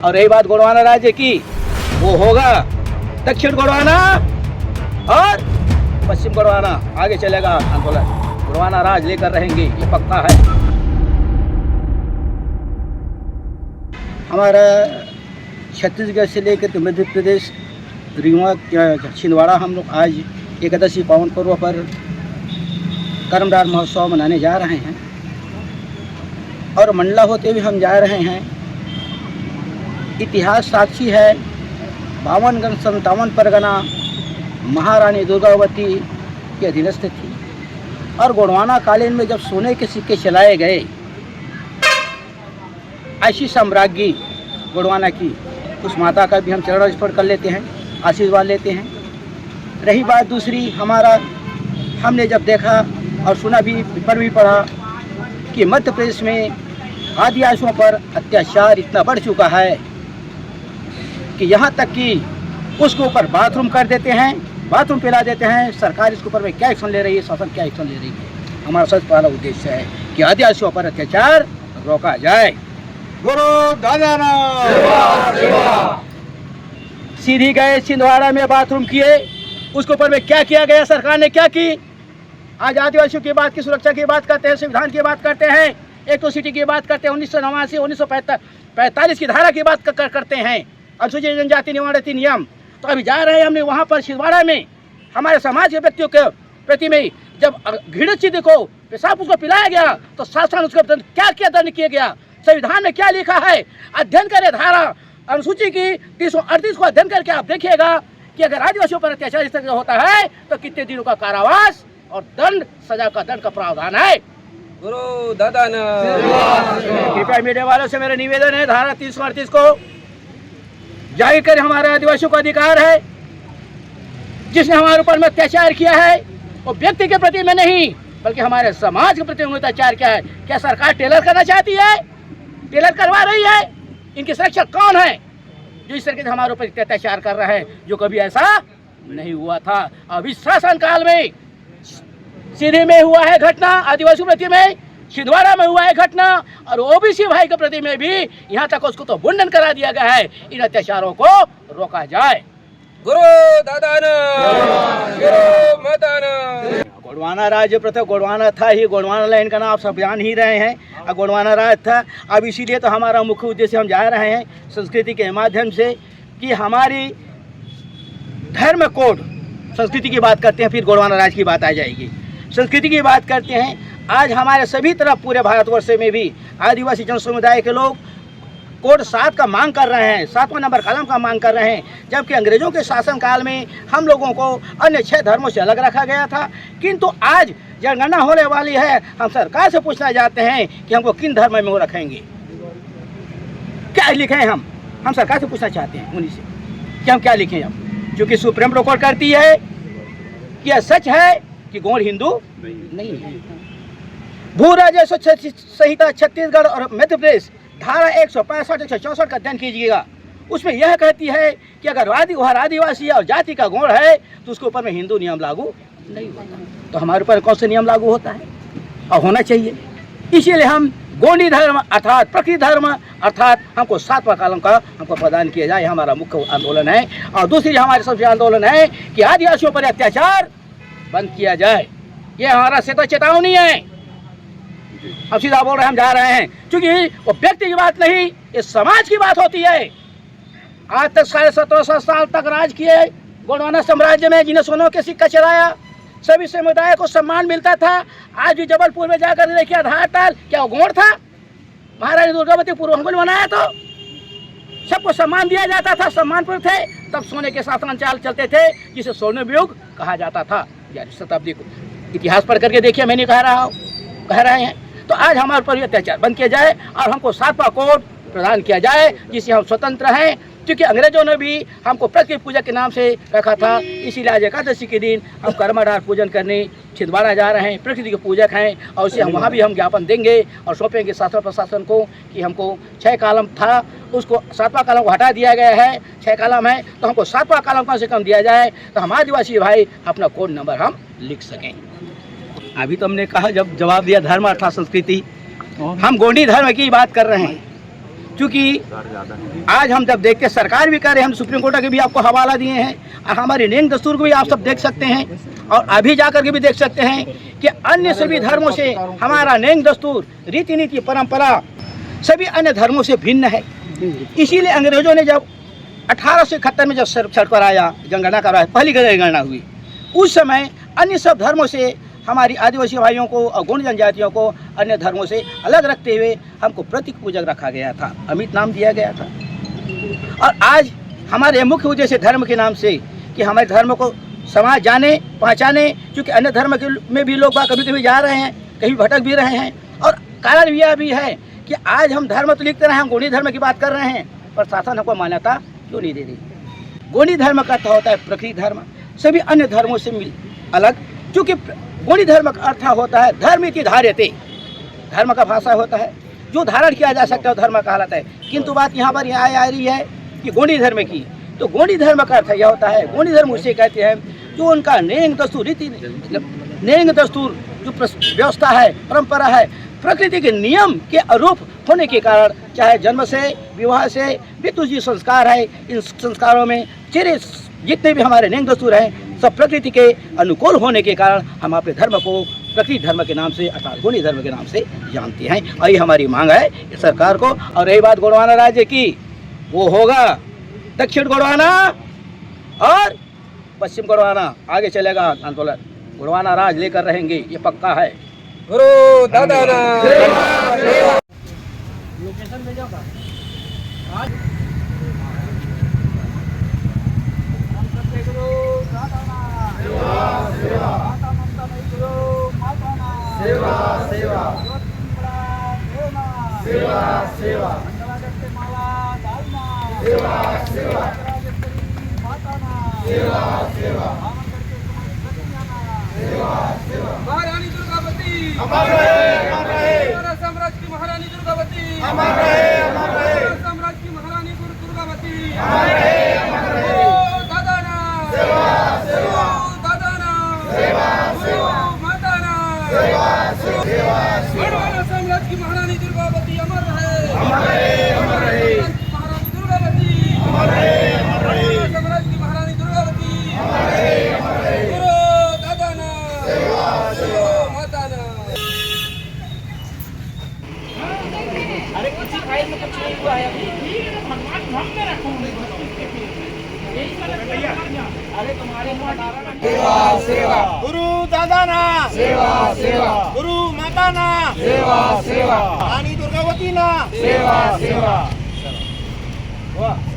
और रही बात गोंडवाना राज्य की, वो होगा दक्षिण गोंडवाना और पश्चिम गोंडवाना, आगे चलेगा आंदोलन। गोंडवाना राज लेकर रहेंगे, ये पक्का है। हमारा छत्तीसगढ़ से लेकर के मध्य प्रदेश रीवा छिंदवाड़ा हम लोग आज एकादशी पावन पर्व पर कर्मदार महोत्सव मनाने जा रहे हैं और मंडला होते हुए हम जा रहे हैं। इतिहास साक्षी है, 52 परगना महारानी दुर्गावती के अधीनस्थ थी और गोंडवाना कालीन में जब सोने के सिक्के चलाए गए, ऐसी साम्राज्ञी गोंडवाना की, उस माता का भी हम चरण स्पर्श कर लेते हैं, आशीर्वाद लेते हैं। रही बात दूसरी, हमने जब देखा और सुना भी, पेपर भी पढ़ा कि मध्य प्रदेश में आदिवासियों पर अत्याचार इतना बढ़ चुका है कि यहाँ तक कि उसके ऊपर बाथरूम कर देते हैं, बाथरूम पिला देते हैं। सरकार इसके ऊपर में क्या एक्शन ले रही है, शासन क्या एक्शन ले रही है? हमारा सबसे पहला उद्देश्य है कि आदिवासियों पर अत्याचार रोका जाए। गुरु दादा सीधी गए छिंदवाड़ा में बाथरूम किए, उसके ऊपर में क्या किया गया, सरकार ने क्या की? आज आदिवासियों की बात की, सुरक्षा की बात करते हैं, संविधान की बात करते हैं, एट्रोसिटी की बात करते हैं, 1989 1945 की धारा की बात करते हैं, अनुसूचित जनजाति निवारण अधिनियम। तो अभी जा रहे हैं हमने वहाँ पर छिंदवाड़ा में, हमारे समाज के व्यक्तियों के प्रति में जब घृणित चीज को पेशाब उसको पिलाया गया तो शासन उसको क्या क्या दंड किया गया, संविधान में क्या लिखा है? अध्ययन करें धारा अनुसूची की 338 को अध्ययन करके आप देखिएगा कि अगर आदिवासियों पर अत्याचार इस तरह से होता है तो कितने दिनों का कारावास और दंड, सजा का दंड का प्रावधान है। गुरु दादा कृपया मीडिया वालों से मेरा निवेदन है, धारा 338 को जारी करें। हमारे आदिवासियों का अधिकार है। जिसने हमारे ऊपर में अत्याचार किया है वो व्यक्ति के प्रति में नहीं बल्कि हमारे समाज के प्रति अत्याचार किया है। क्या सरकार टेलर करना चाहती है? टेलर करवा रही है? इनके संरक्षक कौन है जो इस तरीके से हमारे ऊपर अत्याचार कर रहा है, जो कभी ऐसा नहीं हुआ था? अभी शासन काल में सीधी में हुआ है घटना, आदिवासी प्रति में छिंदवाड़ा में हुआ है घटना, और ओबीसी भाई के प्रति में भी यहाँ तक उसको तो मुंडन करा दिया गया है। इन अत्याचारों को रोका जाए। गुरु दादा गुरु माता। गोंडवाना राज्य प्रथम गोंडवाना था ही, गोंडवाना लाइन का नाम आप सब जान ही रहे हैं, और गोंडवाना राज्य था। अब इसीलिए तो हमारा मुख्य उद्देश्य हम जा रहे हैं संस्कृति के माध्यम से कि हमारी धर्म कोड, संस्कृति की बात करते हैं, फिर गोंडवाना राज्य की बात आ जाएगी। संस्कृति की बात करते हैं, आज हमारे सभी तरफ पूरे भारतवर्ष में भी आदिवासी जन समुदाय के लोग कोड 7 का मांग कर रहे हैं, 7वां नंबर कलम का मांग कर रहे हैं। जबकि अंग्रेजों के शासनकाल में हम लोगों को अन्य 6 धर्मों से अलग रखा गया था। किंतु आज जनगणना होने वाली है, हम सरकार से पूछना चाहते हैं कि हमको किन धर्म में वो रखेंगे, क्या लिखें? हम सरकार से पूछना चाहते हैं उन्हीं से कि हम क्या लिखें अब, क्योंकि सुप्रीम कोर्ट करती है कि यह सच है कि गौड़ हिंदू नहीं है। भू राजस्व संहिता छत्तीसगढ़ और मध्य प्रदेश धारा 165 164 का अध्ययन कीजिएगा। उसमें यह कहती है कि अगर आदिवासी और जाति का गौड़ है तो उसके ऊपर में हिंदू नियम लागू नहीं होता। तो हमारे ऊपर कौन से नियम लागू होता है और होना चाहिए? इसीलिए हम गोंडी धर्म अर्थात प्रकृति धर्म अर्थात हमको 7वां कलम का हमको प्रदान किया जाए, हमारा मुख्य आंदोलन है। और दूसरी हमारे सबसे आंदोलन है कि आदिवासियों पर अत्याचार बंद किया जाए। ये हमारा से तो चेतावनी है, हम सीधा बोल रहे हैं, हम जा रहे हैं, क्योंकि वो व्यक्ति की बात नहीं, ये समाज की बात होती है। आज तक 1750 साल तक राज किए गोंडवाना साम्राज्य में, जिन्हें सोनों के सिक्का चलाया, सभी समुदाय को सम्मान मिलता था। आज भी जबलपुर में जाकर देखिए आधार ताल, क्या वो गौड़ था? महारानी दुर्गावती पूर्वांचल बनाया तो सबको सम्मान दिया जाता था, सम्मानपुर थे। तब सोने के शासन चाल चलते थे जिसे स्वर्ण युग कहा जाता था। यानी शताब्दी को इतिहास पढ़ करके देखिए, मैं नहीं कह रहे हैं। तो आज हमारे पर अत्याचार बंद किया जाए और हमको 7वां कोड प्रदान किया जाए जिससे हम स्वतंत्र हैं। क्योंकि अंग्रेजों ने भी हमको प्रकृति पूजा के नाम से रखा था, इसीलिए आज एकादशी के दिन हम कर्मधार पूजन करने छिंदवाड़ा जा रहे हैं, प्रकृति के पूजक हैं। और उसे हम वहाँ भी हम ज्ञापन देंगे और सौंपेंगे शासन प्रशासन को कि हमको 6 कॉलम था, उसको 7वां कॉलम को हटा दिया गया है। 6 कॉलम है तो हमको 7वां कॉलम कम से कम दिया जाए, तो हम आदिवासी भाई अपना कोड नंबर हम लिख सकें। अभी तो हमने कहा, जब जवाब दिया धर्म अर्थात संस्कृति, हम गोंडी धर्म की बात कर रहे हैं। क्योंकि आज हम जब देखते सरकार भी कर रहे हैं, हम सुप्रीम कोर्ट के भी आपको हवाला दिए हैं और हमारे नेंग दस्तूर को भी आप सब देख सकते हैं और अभी जाकर के भी देख सकते हैं कि अन्य सभी धर्मों से हमारा नेंग दस्तूर, रीति नीति, परंपरा सभी अन्य धर्मों से भिन्न है। इसीलिए अंग्रेजों ने जब 1871 में जब सरकार आया, जनगणना करवाया, पहली जनगणना हुई, उस समय अन्य सब धर्मों से हमारी आदिवासी भाइयों को और गौंड जनजातियों को अन्य धर्मों से अलग रखते हुए हमको प्रतीक पूजक रखा गया था, अमित नाम दिया गया था। और आज हमारे मुख्य उद्देश्य धर्म के नाम से कि हमारे धर्म को समाज जाने पहचाने, क्योंकि अन्य धर्म के में भी लोग कभी कभी जा रहे हैं, कहीं भटक भी रहे हैं। और कारण यह भी है कि आज हम धर्म तो लिखते रहे, हम गौंडी धर्म की बात कर रहे हैं, पर शासन हमको मान्यता क्यों नहीं दे रही। गौंडी धर्म का अर्थ होता है प्रकृति धर्म, सभी अन्य धर्मों से अलग, क्योंकि गौंडी धर्म का अर्थ होता है धर्म इति धार्यते, धर्म का भाषा होता है जो धारण किया जा सकता है धर्म कहलाता है। किंतु बात यहाँ पर यहाँ आ रही है कि गौंडी धर्म की, तो गौंडी धर्म का अर्थ यह होता है, गौंडी धर्म उसे कहते हैं जो उनका नेंग दस्तूर, रीति नेंग दस्तूर जो व्यवस्था है, परंपरा है, प्रकृति के नियम के अनुरूप होने के कारण, चाहे जन्म से, विवाह से, मृत्यु जी संस्कार है, इन संस्कारों में चेहरे जितने भी हमारे नेंग दस्तूर हैं सब प्रकृति के अनुकूल होने के कारण हम अपने धर्म को प्रकृति धर्म के नाम से अर्थात गौंडी धर्म के नाम से जानते हैं। और ये हमारी मांग है सरकार को। और रही बात गोंडवाना राज्य की, वो होगा दक्षिण गोंडवाना और पश्चिम गोंडवाना, आगे चलेगा आंदोलन, गोंडवाना राज लेकर रहेंगे, ये पक्का है। गुरु दादाना लोकेशन भेजोगा आज हम सबके गुरु दादाना सेवा सेवा, माता ममता नहीं गुरु माताना सेवा सेवा, सेवा सेवा, माला डालना सेवा सेवा, माताना सेवा सेवा, सेवा सेवा, महारानी दुर्गावती अमर रहे, अमर रहे, हमारा साम्राज्य की महारानी दुर्गावती अमर रहे, अमर रहे, हमारा साम्राज्य की महारानी दुर्गावती अमर रहे, अमर रहे, गुरु दादाना सेवा सेवा, गुरु दादाना सेवा सेवा, माताना सेवा सेवा, हमारा साम्राज्य की महारानी दुर्गावती अमर रहे, अमर रहे, अमर रहे, महारानी दुर्गावती अमर रहे, अमर रहे, हमारा साम्राज्य की महारानी दुर्गावती अमर रहे, अमर रहे, गुरु दादाना सेवा सेवा। माताना। अरे किसी फाइल में कुछ नहीं हुआ है अभी, भगवान भक्त रखूंगे। अरे तुम्हारे सेवा सेवा, गुरु दादाना सेवा सेवा, गुरु माताना सेवा सेवा, रानी दुर्गावती ना सेवा सेवा। वाह।